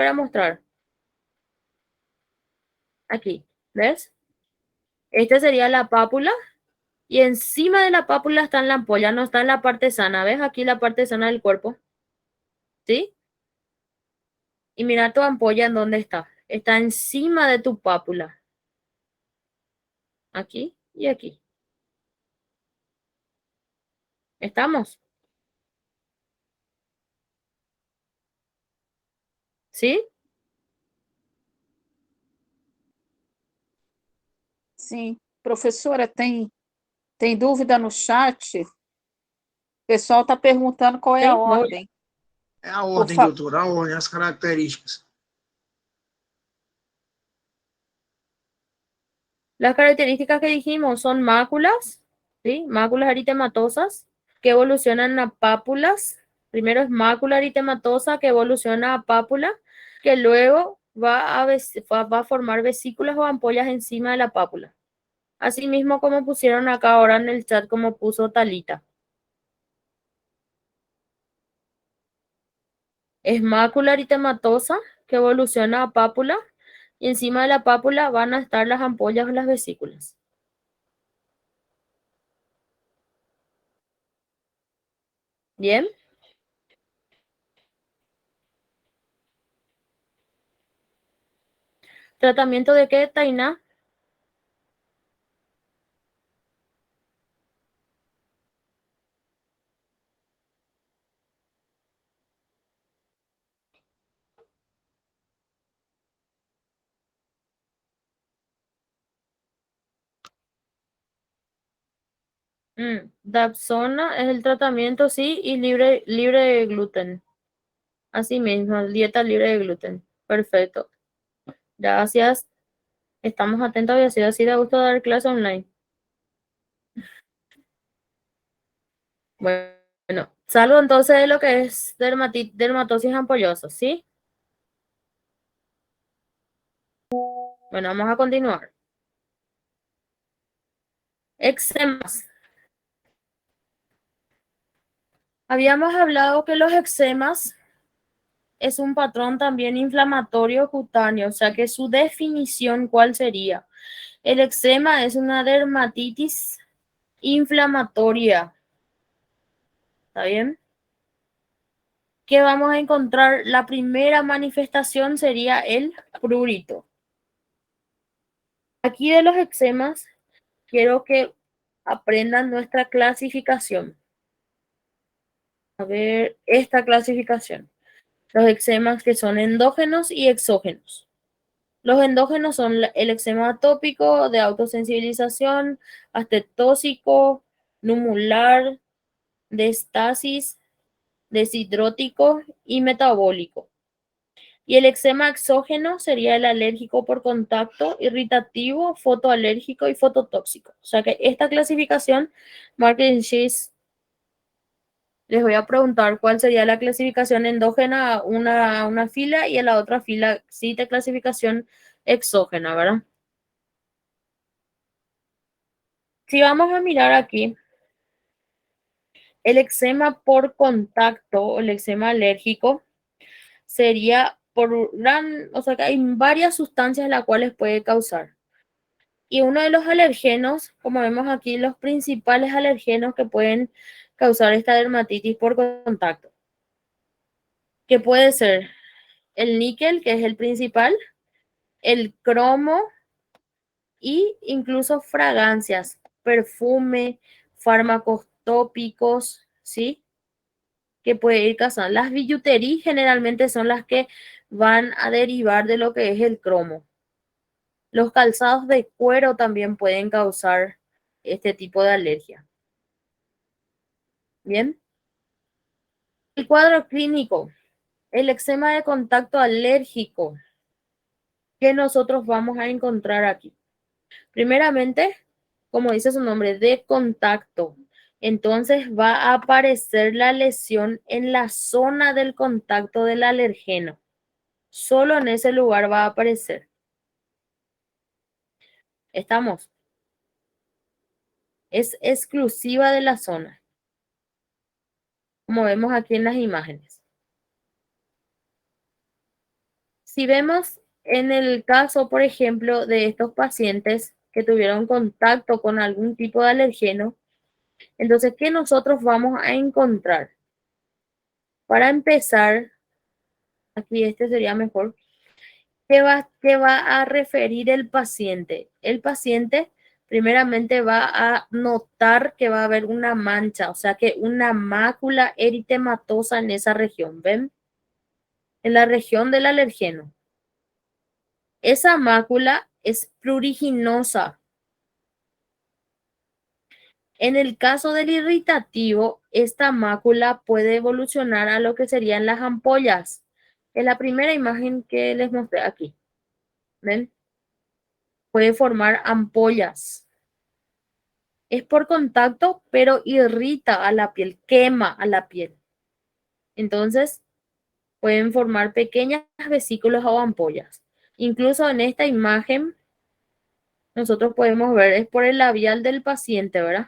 Para mostrar. Aquí, ¿ves? Esta sería la pápula y encima de la pápula está en la ampolla, no está en la parte sana. ¿Ves aquí la parte sana del cuerpo? ¿Sí? Y mira tu ampolla en dónde está. Está encima de tu pápula. Aquí y aquí. ¿Estamos? ¿Sí? Sim. Professora, tem dúvida no chat? O pessoal está perguntando qual é a ¿Sí? ordem. É a Por ordem, fa... doutora, a ordem, as características. Las características que dijimos son máculas, ¿sí? Máculas eritematosas que evolucionan a pápulas. Primero es mácula eritematosa que evoluciona a pápula, que luego va a formar vesículas o ampollas encima de la pápula. Asimismo, como pusieron acá ahora en el chat, como puso Talita. Es mácula eritematosa que evoluciona a pápula y encima de la pápula van a estar las ampollas o las vesículas. Bien. ¿Tratamiento de qué, Taina? Dapsona es el tratamiento, sí, y libre de gluten. Así mismo, dieta libre de gluten. Perfecto. Gracias. Estamos atentos y así de gusto dar clase online. Bueno, salgo entonces de lo que es dermatosis ampollosa, ¿sí? Bueno, vamos a continuar. Eczemas. Habíamos hablado que los eczemas es un patrón también inflamatorio cutáneo, o sea que su definición, ¿cuál sería? El eczema es una dermatitis inflamatoria. ¿Está bien? ¿Qué vamos a encontrar? La primera manifestación sería el prurito. Aquí de los eczemas, quiero que aprendan nuestra clasificación. A ver, esta clasificación. Los eczemas que son endógenos y exógenos. Los endógenos son el eczema atópico, de autosensibilización, astetóxico, numular, de estasis, deshidrótico y metabólico. Y el eczema exógeno sería el alérgico por contacto, irritativo, fotoalérgico y fototóxico. O sea que esta clasificación, marquen sheets. Les voy a preguntar cuál sería la clasificación endógena a una fila y a la otra fila sí de clasificación exógena, ¿verdad? Si vamos a mirar aquí, el eczema por contacto o el eczema alérgico sería o sea que hay varias sustancias las cuales puede causar. Y uno de los alergenos, como vemos aquí, los principales alergenos que pueden causar esta dermatitis por contacto, que puede ser el níquel, que es el principal, el cromo y incluso fragancias, perfume, fármacos tópicos, ¿sí? Que puede ir causando. Las billuterías generalmente son las que van a derivar de lo que es el cromo. Los calzados de cuero también pueden causar este tipo de alergia. Bien. El cuadro clínico, el eczema de contacto alérgico que nosotros vamos a encontrar aquí. Primeramente, como dice su nombre, de contacto. Entonces va a aparecer la lesión en la zona del contacto del alergeno. Solo en ese lugar va a aparecer. ¿Estamos? Es exclusiva de la zona, como vemos aquí en las imágenes. Si vemos en el caso, por ejemplo, de estos pacientes que tuvieron contacto con algún tipo de alergeno, entonces, ¿qué nosotros vamos a encontrar? Para empezar, aquí este sería mejor. ¿Qué va a referir el paciente? El paciente primeramente va a notar que va a haber una mancha, o sea que una mácula eritematosa en esa región, ¿ven? En la región del alergeno. Esa mácula es pruriginosa. En el caso del irritativo, esta mácula puede evolucionar a lo que serían las ampollas. Es la primera imagen que les mostré aquí. ¿Ven? Puede formar ampollas. Es por contacto, pero irrita a la piel, quema a la piel. Entonces, pueden formar pequeñas vesículas o ampollas. Incluso en esta imagen, nosotros podemos ver, es por el labial del paciente, ¿verdad?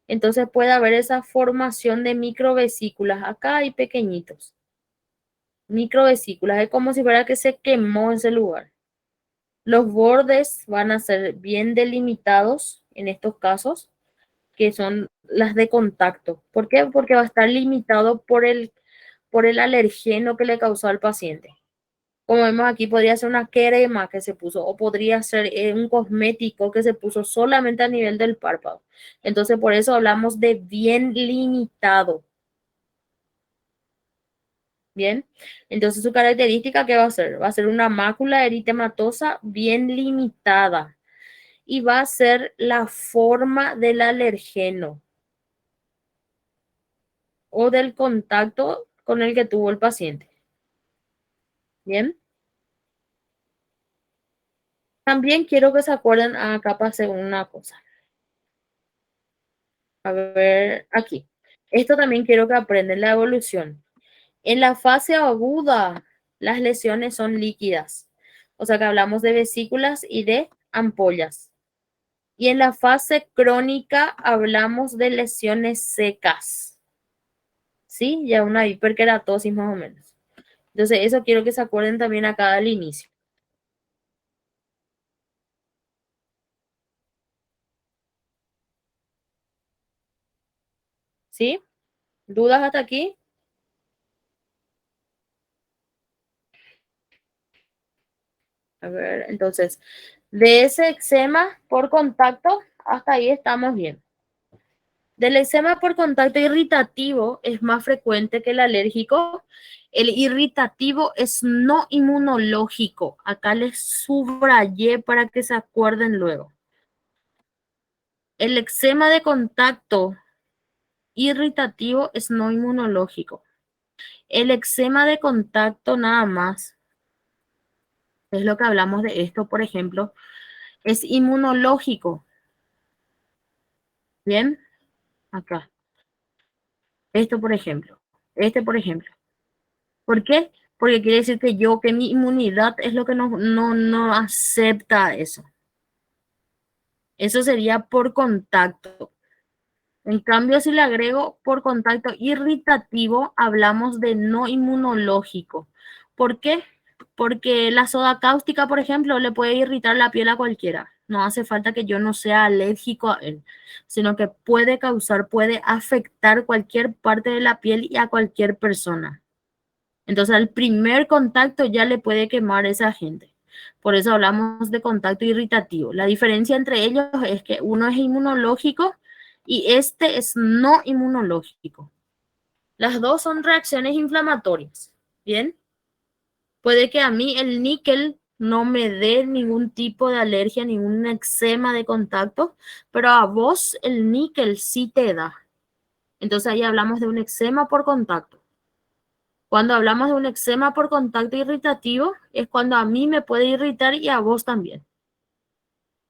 Entonces puede haber esa formación de microvesículas. Acá hay pequeñitos. Microvesículas, es como si fuera que se quemó ese lugar. Los bordes van a ser bien delimitados en estos casos, que son las de contacto. ¿Por qué? Porque va a estar limitado por el alergeno que le causó al paciente. Como vemos aquí, podría ser una crema que se puso o podría ser un cosmético que se puso solamente a nivel del párpado. Entonces, por eso hablamos de bien limitado. Bien, entonces su característica, ¿qué va a ser? Va a ser una mácula eritematosa bien limitada y va a ser la forma del alergeno o del contacto con el que tuvo el paciente. Bien. También quiero que se acuerden, acá pasé una cosa. A ver, aquí. Esto también quiero que aprendan la evolución. En la fase aguda, las lesiones son líquidas. O sea que hablamos de vesículas y de ampollas. Y en la fase crónica hablamos de lesiones secas. ¿Sí? Ya una hiperkeratosis más o menos. Entonces, eso quiero que se acuerden también acá al inicio. ¿Sí? ¿Dudas hasta aquí? A ver, entonces, de ese eczema por contacto, hasta ahí estamos bien. Del eczema por contacto irritativo es más frecuente que el alérgico. El irritativo es no inmunológico. Acá les subrayé para que se acuerden luego. El eczema de contacto irritativo es no inmunológico. El eczema de contacto nada más, es lo que hablamos de esto, por ejemplo, es inmunológico. Bien, acá. Esto, por ejemplo. Este, por ejemplo. ¿Por qué? Porque quiere decir que mi inmunidad es lo que no acepta eso. Eso sería por contacto. En cambio, si le agrego por contacto irritativo, hablamos de no inmunológico. ¿Por qué? Porque la soda cáustica, por ejemplo, le puede irritar la piel a cualquiera. No hace falta que yo no sea alérgico a él, sino que puede causar, puede afectar cualquier parte de la piel y a cualquier persona. Entonces, al primer contacto ya le puede quemar a esa gente. Por eso hablamos de contacto irritativo. La diferencia entre ellos es que uno es inmunológico y este es no inmunológico. Las dos son reacciones inflamatorias. Bien, puede que a mí el níquel no me dé ningún tipo de alergia, ningún eczema de contacto, pero a vos el níquel sí te da. Entonces ahí hablamos de un eczema por contacto. Cuando hablamos de un eczema por contacto irritativo, es cuando a mí me puede irritar y a vos también.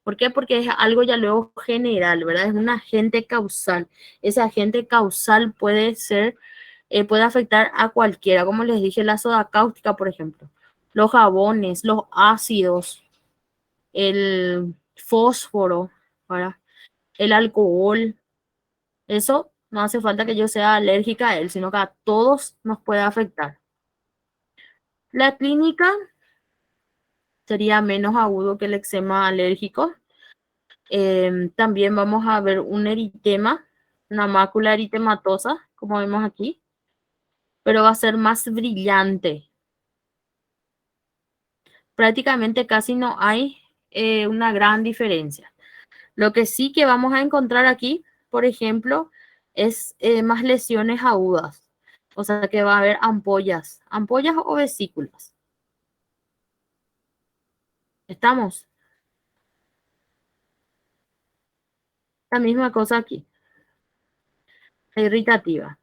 ¿Por qué? Porque es algo ya luego general, ¿verdad? Es un agente causal. Ese agente causal puede ser, puede afectar a cualquiera, como les dije, la soda cáustica, por ejemplo, los jabones, los ácidos, el fósforo, ¿verdad? El alcohol. Eso no hace falta que yo sea alérgica a él, sino que a todos nos puede afectar. La clínica sería menos agudo que el eczema alérgico. También vamos a ver un eritema, una mácula eritematosa, como vemos aquí, pero va a ser más brillante. Prácticamente casi no hay una gran diferencia. Lo que sí que vamos a encontrar aquí, por ejemplo, es más lesiones agudas. O sea que va a haber ampollas o vesículas. ¿Estamos? La misma cosa aquí. Irritativa.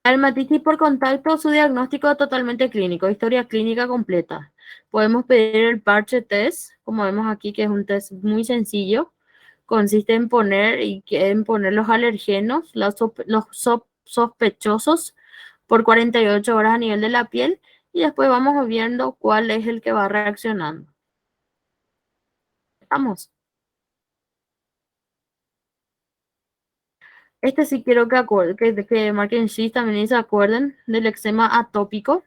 La dermatitis por contacto, su diagnóstico totalmente clínico, historia clínica completa. Podemos pedir el parche test, como vemos aquí, que es un test muy sencillo. Consiste en poner los alergenos, sospechosos por 48 horas a nivel de la piel y después vamos viendo cuál es el que va reaccionando. Vamos. Este sí quiero que marquen sí también y se acuerden del eczema atópico.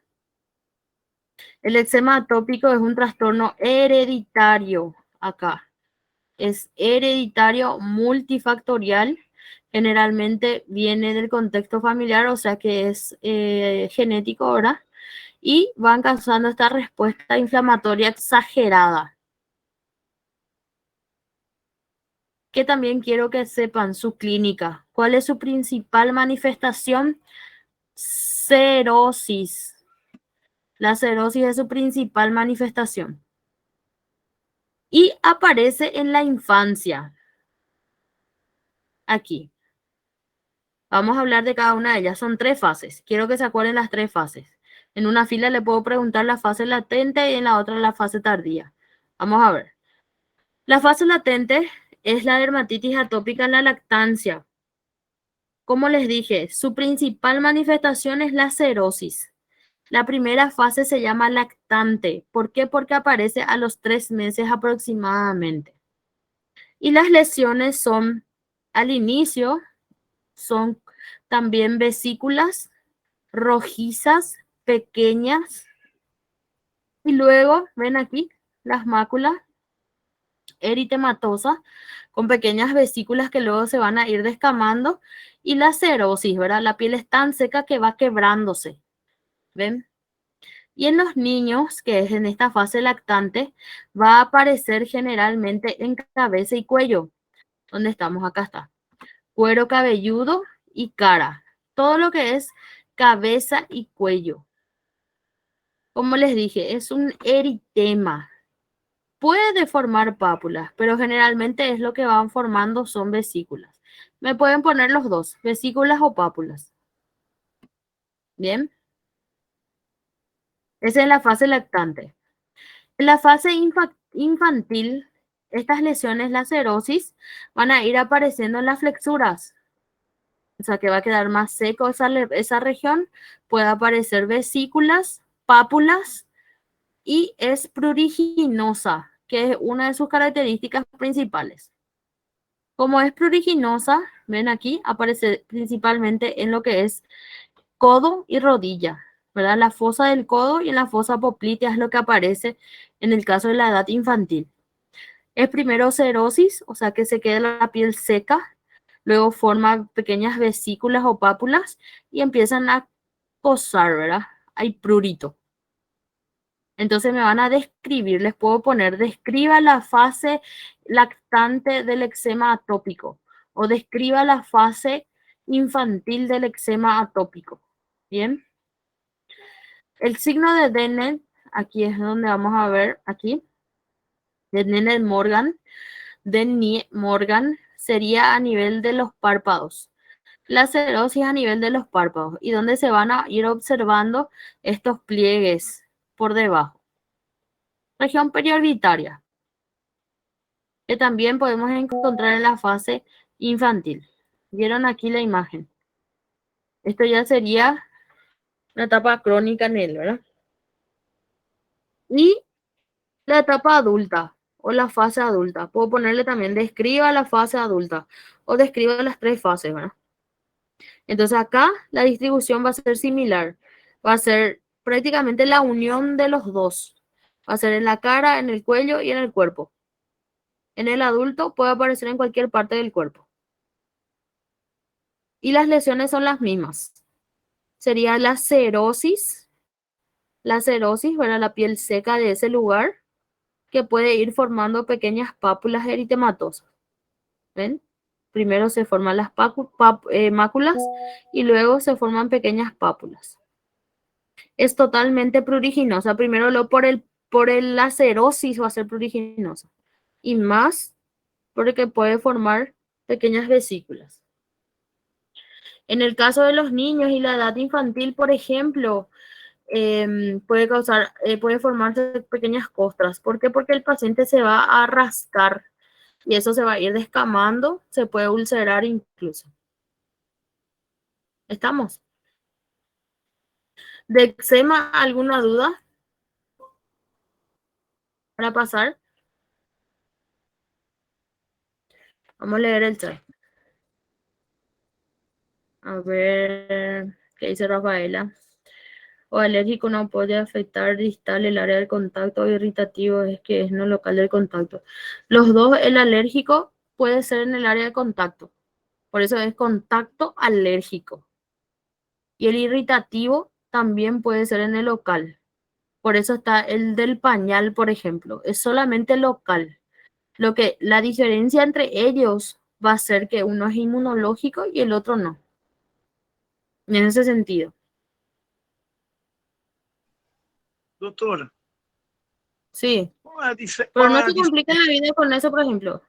El eczema atópico es un trastorno hereditario acá. Es hereditario multifactorial. Generalmente viene del contexto familiar, o sea que es genético ahora. Y van causando esta respuesta inflamatoria exagerada. Que también quiero que sepan su clínica. ¿Cuál es su principal manifestación? Cerosis. La cerosis es su principal manifestación. Y aparece en la infancia. Aquí. Vamos a hablar de cada una de ellas. Son 3 fases. Quiero que se acuerden las 3 fases. En una fila le puedo preguntar la fase latente y en la otra la fase tardía. Vamos a ver. La fase latente es la dermatitis atópica en la lactancia. Como les dije, su principal manifestación es la cerosis. La primera fase se llama lactante. ¿Por qué? Porque aparece a los 3 meses aproximadamente. Y las lesiones son, al inicio, son también vesículas rojizas, pequeñas. Y luego, ven aquí, las máculas eritematosas con pequeñas vesículas que luego se van a ir descamando. Y la cerosis, ¿verdad? La piel es tan seca que va quebrándose. ¿Ven? Y en los niños, que es en esta fase lactante, va a aparecer generalmente en cabeza y cuello. ¿Dónde estamos? Acá está. Cuero cabelludo y cara. Todo lo que es cabeza y cuello. Como les dije, es un eritema. Puede formar pápulas, pero generalmente es lo que van formando son vesículas. Me pueden poner los dos, vesículas o pápulas. Bien. Esa es la fase lactante. En la fase infantil, estas lesiones, la cerosis, van a ir apareciendo en las flexuras. O sea que va a quedar más seco esa región. Puede aparecer vesículas, pápulas y es pruriginosa, que es una de sus características principales. Como es pruriginosa, ven aquí, aparece principalmente en lo que es codo y rodilla, ¿verdad? La fosa del codo y en la fosa poplitea es lo que aparece en el caso de la edad infantil. Es primero cerosis, o sea que se queda la piel seca, luego forma pequeñas vesículas o pápulas y empiezan a cosar, ¿verdad? Hay prurito. Entonces me van a describir, les puedo poner, describa la fase lactante del eczema atópico o describa la fase infantil del eczema atópico. Bien. El signo de Dennett, aquí es donde vamos a ver, aquí, de Dennett-Morgan, sería a nivel de los párpados. La cerosis a nivel de los párpados y donde se van a ir observando estos pliegues por debajo. Región periorbitaria, que también podemos encontrar en la fase infantil. ¿Vieron aquí la imagen? Esto ya sería una etapa crónica en él, ¿verdad? Y la etapa adulta o la fase adulta. Puedo ponerle también describa la fase adulta o describa las 3 fases, ¿verdad? Entonces acá la distribución va a ser similar. Va a ser prácticamente la unión de los dos. Va a ser en la cara, en el cuello y en el cuerpo. En el adulto puede aparecer en cualquier parte del cuerpo. Y las lesiones son las mismas. Sería la cerosis, ¿verdad? La piel seca de ese lugar, que puede ir formando pequeñas pápulas eritematosas. ¿Ven? Primero se forman las máculas y luego se forman pequeñas pápulas. Es totalmente pruriginosa. Primero la cerosis va a ser pruriginosa. Y más porque puede formar pequeñas vesículas. En el caso de los niños y la edad infantil, por ejemplo, puede formarse pequeñas costras. ¿Por qué? Porque el paciente se va a rascar y eso se va a ir descamando, se puede ulcerar incluso. ¿Estamos? ¿De eczema alguna duda para pasar? Vamos a leer el chat. A ver, ¿qué dice Rafaela? O alérgico no puede afectar distal el área del contacto, o irritativo es que es no local del contacto. Los dos, el alérgico puede ser en el área de contacto, por eso es contacto alérgico. Y el irritativo también puede ser en el local, por eso está el del pañal, por ejemplo, es solamente local. La diferencia entre ellos va a ser que uno es inmunológico y el otro no. En ese sentido. Doutora, Sí. qual é a, dif- Pero qual no é a se dif- complica la vida con eso, por ejemplo.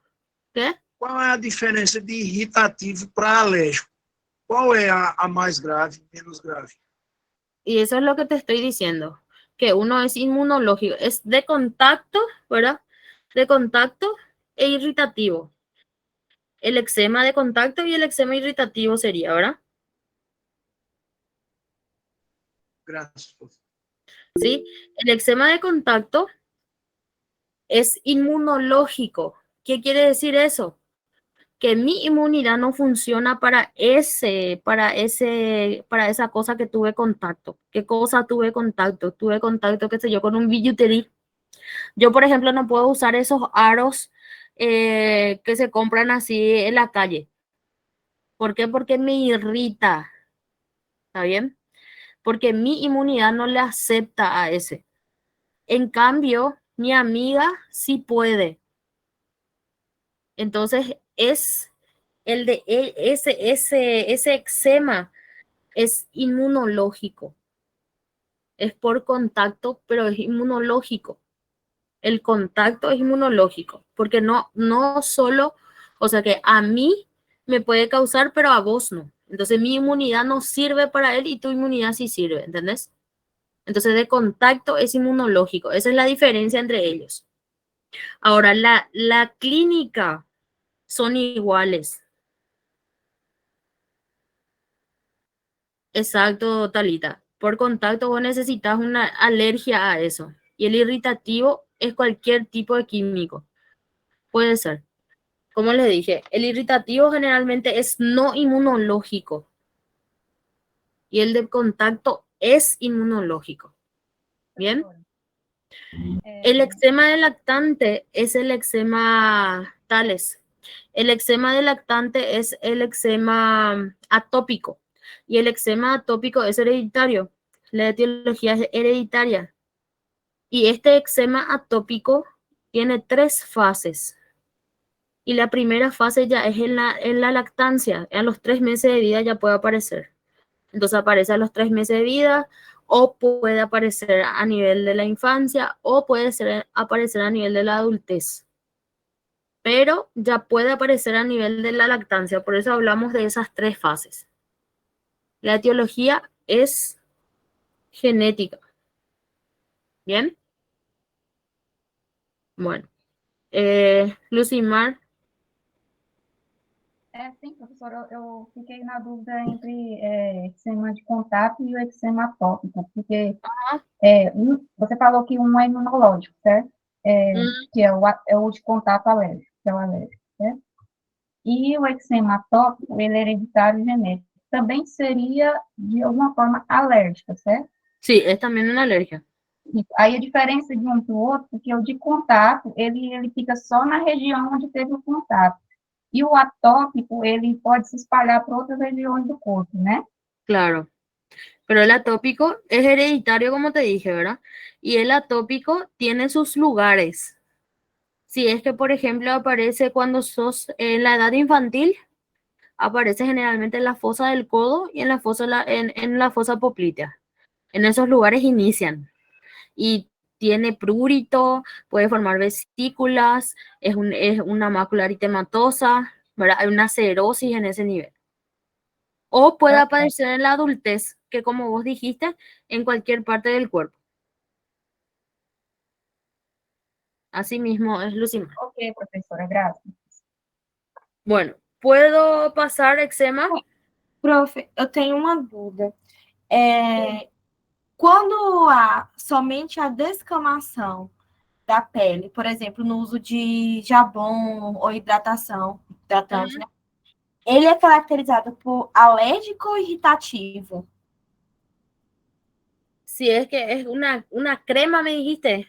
¿Qué? qual é a diferença de irritativo para alérgico? Qual é a mais grave, menos grave? Y eso es lo que te estoy diciendo. Que uno es inmunológico. Es de contacto, ¿verdad? De contacto e irritativo. El eczema de contacto y el eczema irritativo sería, ¿verdad? Graças. ¿Sí? El eczema de contacto es inmunológico. ¿Qué quiere decir eso? Que mi inmunidad no funciona para esa cosa que tuve contacto. ¿Qué cosa tuve contacto? Tuve contacto, qué sé yo, con un billutería. Yo, por ejemplo, no puedo usar esos aros que se compran así en la calle. ¿Por qué? Porque me irrita. ¿Está bien? Porque mi inmunidad no le acepta a ese. En cambio, mi amiga sí puede. Entonces, es ese eczema es inmunológico. Es por contacto, pero es inmunológico. El contacto es inmunológico, porque no solo, o sea que a mí me puede causar, pero a vos no. Entonces mi inmunidad no sirve para él y tu inmunidad sí sirve, ¿entendés? Entonces de contacto es inmunológico. Esa es la diferencia entre ellos. Ahora, la clínica son iguales. Exacto, Talita. Por contacto vos necesitas una alergia a eso. Y el irritativo es cualquier tipo de químico. Puede ser. Como les dije, el irritativo generalmente es no inmunológico. Y el de contacto es inmunológico. ¿Bien? El eczema de lactante es el eczema tales. El eczema de lactante es el eczema atópico. Y el eczema atópico es hereditario. La etiología es hereditaria. Y este eczema atópico tiene 3 fases. Y la primera fase ya es en la lactancia. A los 3 meses de vida ya puede aparecer. Entonces aparece a los 3 meses de vida, o puede aparecer a nivel de la infancia, o puede aparecer a nivel de la adultez. Pero ya puede aparecer a nivel de la lactancia. Por eso hablamos de esas 3 fases. La etiología es genética. ¿Bien? Bueno. Lucimar. Sim, professora, eu fiquei na dúvida entre eczema de contato e o eczema atópico, porque você falou que um é imunológico, certo? Que é o de contato alérgico, que é o alérgico, certo? E o eczema atópico, ele é hereditário e genético. também seria, de alguma forma, alérgica, certo? Sí, es también una alergia. Aí a diferença de um para o outro, porque o de contato, ele fica só na região onde teve o contato. E o atópico, ele pode se espalhar para outras regiões do corpo, né? Claro. Pero el atópico es hereditario, como te dije, ¿verdad? Y el atópico tiene sus lugares. Si es que, por ejemplo, aparece cuando sos en la edad infantil, aparece generalmente en la fosa del codo y en la fosa, en la fosa poplitea. En esos lugares inician. Y tiene prurito, puede formar vesículas, es una mácula eritematosa, ¿verdad? Hay una cerosis en ese nivel. O puede aparecer en la adultez, que como vos dijiste, en cualquier parte del cuerpo. Así mismo es, Lucimar. Ok, professora, graças. Bueno, ¿puedo pasar eczema? Prof, eu tenho uma dúvida. Quando há somente a descamação da pele, por exemplo, no uso de jabón ou hidratante, né? Ele é caracterizado por alérgico ou irritativo? Si es que es una crema, me dijiste.